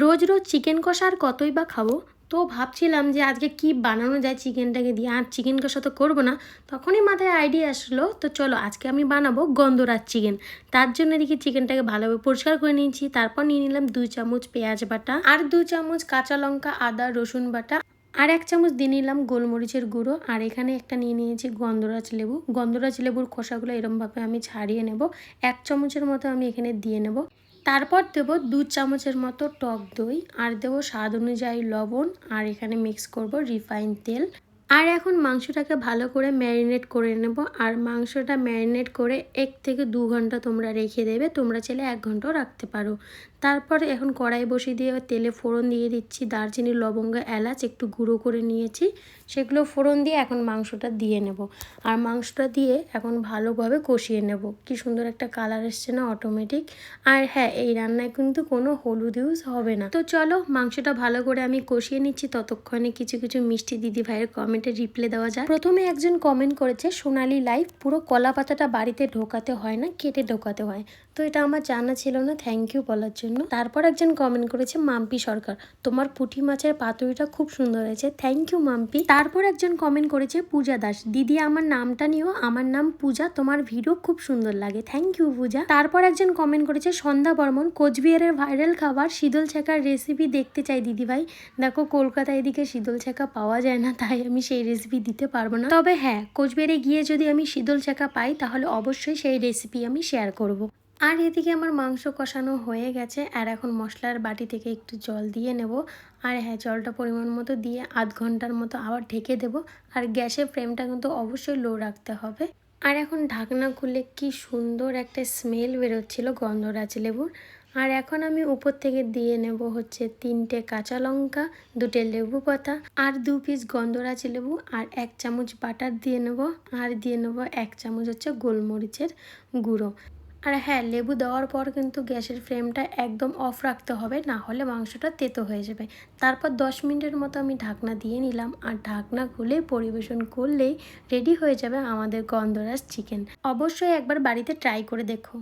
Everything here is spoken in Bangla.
রোজ রোজ চিকেন কষা আর কতই বা খাবো। তো ভাবছিলাম যে আজকে কি বানানো যায় চিকেনটাকে দিয়ে। আর চিকেন কষা তো করবো না, তখনই মাথায় আইডিয়া আসলো, তো চলো আজকে আমি বানাবো গন্ধরাজ চিকেন। তার জন্য দেখি চিকেনটাকে ভালোভাবে পরিষ্কার করে নিয়েছি। তারপর নিয়ে নিলাম 2 চামচ পেঁয়াজ বাটা আর 2 চামচ কাঁচা লঙ্কা আদা রসুন বাটা আর 1 চামচ দিয়ে নিলাম গোলমরিচের গুঁড়ো। আর এখানে একটা নিয়ে নিয়েছি গন্ধরাজ লেবু। গন্ধরাজ লেবুর খোসাগুলো এরমভাবে আমি ছাড়িয়ে নেব। 1 চামচের মতো আমি এখানে দিয়ে নেব। তারপর দেবো 2 চামচের মতো টক দই আর দেবো স্বাদ অনুযায়ী লবণ। আর এখানে মিক্স করব রিফাইন তেল। আর এখন মাংসটাকে ভালো করে ম্যারিনেট করে নেব। আর মাংসটা ম্যারিনেট করে 1 থেকে 2 ঘন্টা তোমরা রেখে দেবে। তোমরা চাইলে 1 ঘন্টাও রাখতে পারো। তারপর এখন কড়াই বসিয়ে দিয়ে তেলে ফোড়ন দিয়ে দিচ্ছি। দারচিনি লবঙ্গ এলাচ একটু গুঁড়ো করে নিয়েছি, সেগুলো ফোড়ন দিয়ে এখন মাংসটা দিয়ে নেব। আর মাংসটা দিয়ে এখন ভালোভাবে কষিয়ে নেব। কি সুন্দর একটা কালার এসছে না অটোমেটিক। আর হ্যাঁ, এই রান্নায় কিন্তু কোনো হলুদ ইউজ হবে না। তো চলো মাংসটা ভালো করে আমি কষিয়ে নিচ্ছি। ততক্ষণে কিছু কিছু মিষ্টি দিদি ভাইয়ের কমেন্টে রিপ্লাই দেওয়া যায়। প্রথমে একজন কমেন্ট করেছে, সোনালি লাইফ পুরো কলা পাতাটা বাড়িতে ঢোকাতে হয় না, কেটে ঢোকাতে হয়। তো এটা আমার জানা ছিল না, থ্যাংক ইউ বলার জন্য। তারপর একজন কমেন্ট করেছে, মাম্পি সরকার তোমার পুঁটি মাছের পাতুরিটা খুব সুন্দর হয়েছে, থ্যাংক ইউ মাম্পি। তারপর একজন কমেন্ট করেছে, পূজা দাস দিদি আমার নামটা নিও, আমার নাম পূজা, তোমার ভিডিও খুব সুন্দর লাগে, থ্যাংক ইউ পূজা। তারপর একজন কমেন্ট করেছে, সন্ধ্যা বর্মন কোচবিহারের ভাইরাল খাবার শীতল ছাকার রেসিপি দেখতে চাই দিদি ভাই। দেখো কলকাতা এদিকে শীতল ছাকা পাওয়া যায় না, তাই আমি সেই রেসিপি দিতে পারবো না। তবে হ্যাঁ, কোচবিহারে গিয়ে যদি আমি শীতল ছাকা পাই তাহলে অবশ্যই সেই রেসিপি আমি শেয়ার করব। আর এদিকে আমার মাংস কষানো হয়ে গেছে। আর এখন মশলার বাটি থেকে একটু জল দিয়ে নেব। আর হ্যাঁ, জলটা পরিমাণ মতো দিয়ে আধ ঘন্টার মতো আবার ঢেকে দেব। আর গ্যাসের ফ্লেমটা কিন্তু অবশ্যই লো রাখতে হবে। আর এখন ঢাকনা খুলে কি সুন্দর একটা স্মেল বেরোচ্ছিল গন্ধরাজ লেবুর। আর এখন আমি উপর থেকে দিয়ে নেব হচ্ছে 3টে কাঁচা লঙ্কা, 2টে লেবু পাতা আর 2 পিস গন্ধরাজ লেবু আর 1 চামচ বাটার দিয়ে নেব। আর দিয়ে নেব 1 চামচ হচ্ছে গোলমরিচের গুঁড়ো। আর হ্যাঁ, লেবু দেওয়ার পর কিন্তু গ্যাসের ফ্লেমটা একদম অফ রাখতে হবে, না হলে মাংসটা তেতো হয়ে যাবে। তারপর 10 মিনিটের মতো আমি ঢাকনা দিয়ে নিলাম। আর ঢাকনা খুলে পরিবেশন করলেই রেডি হয়ে যাবে আমাদের গন্ধরাজ চিকেন। অবশ্যই একবার বাড়িতে ট্রাই করে দেখো।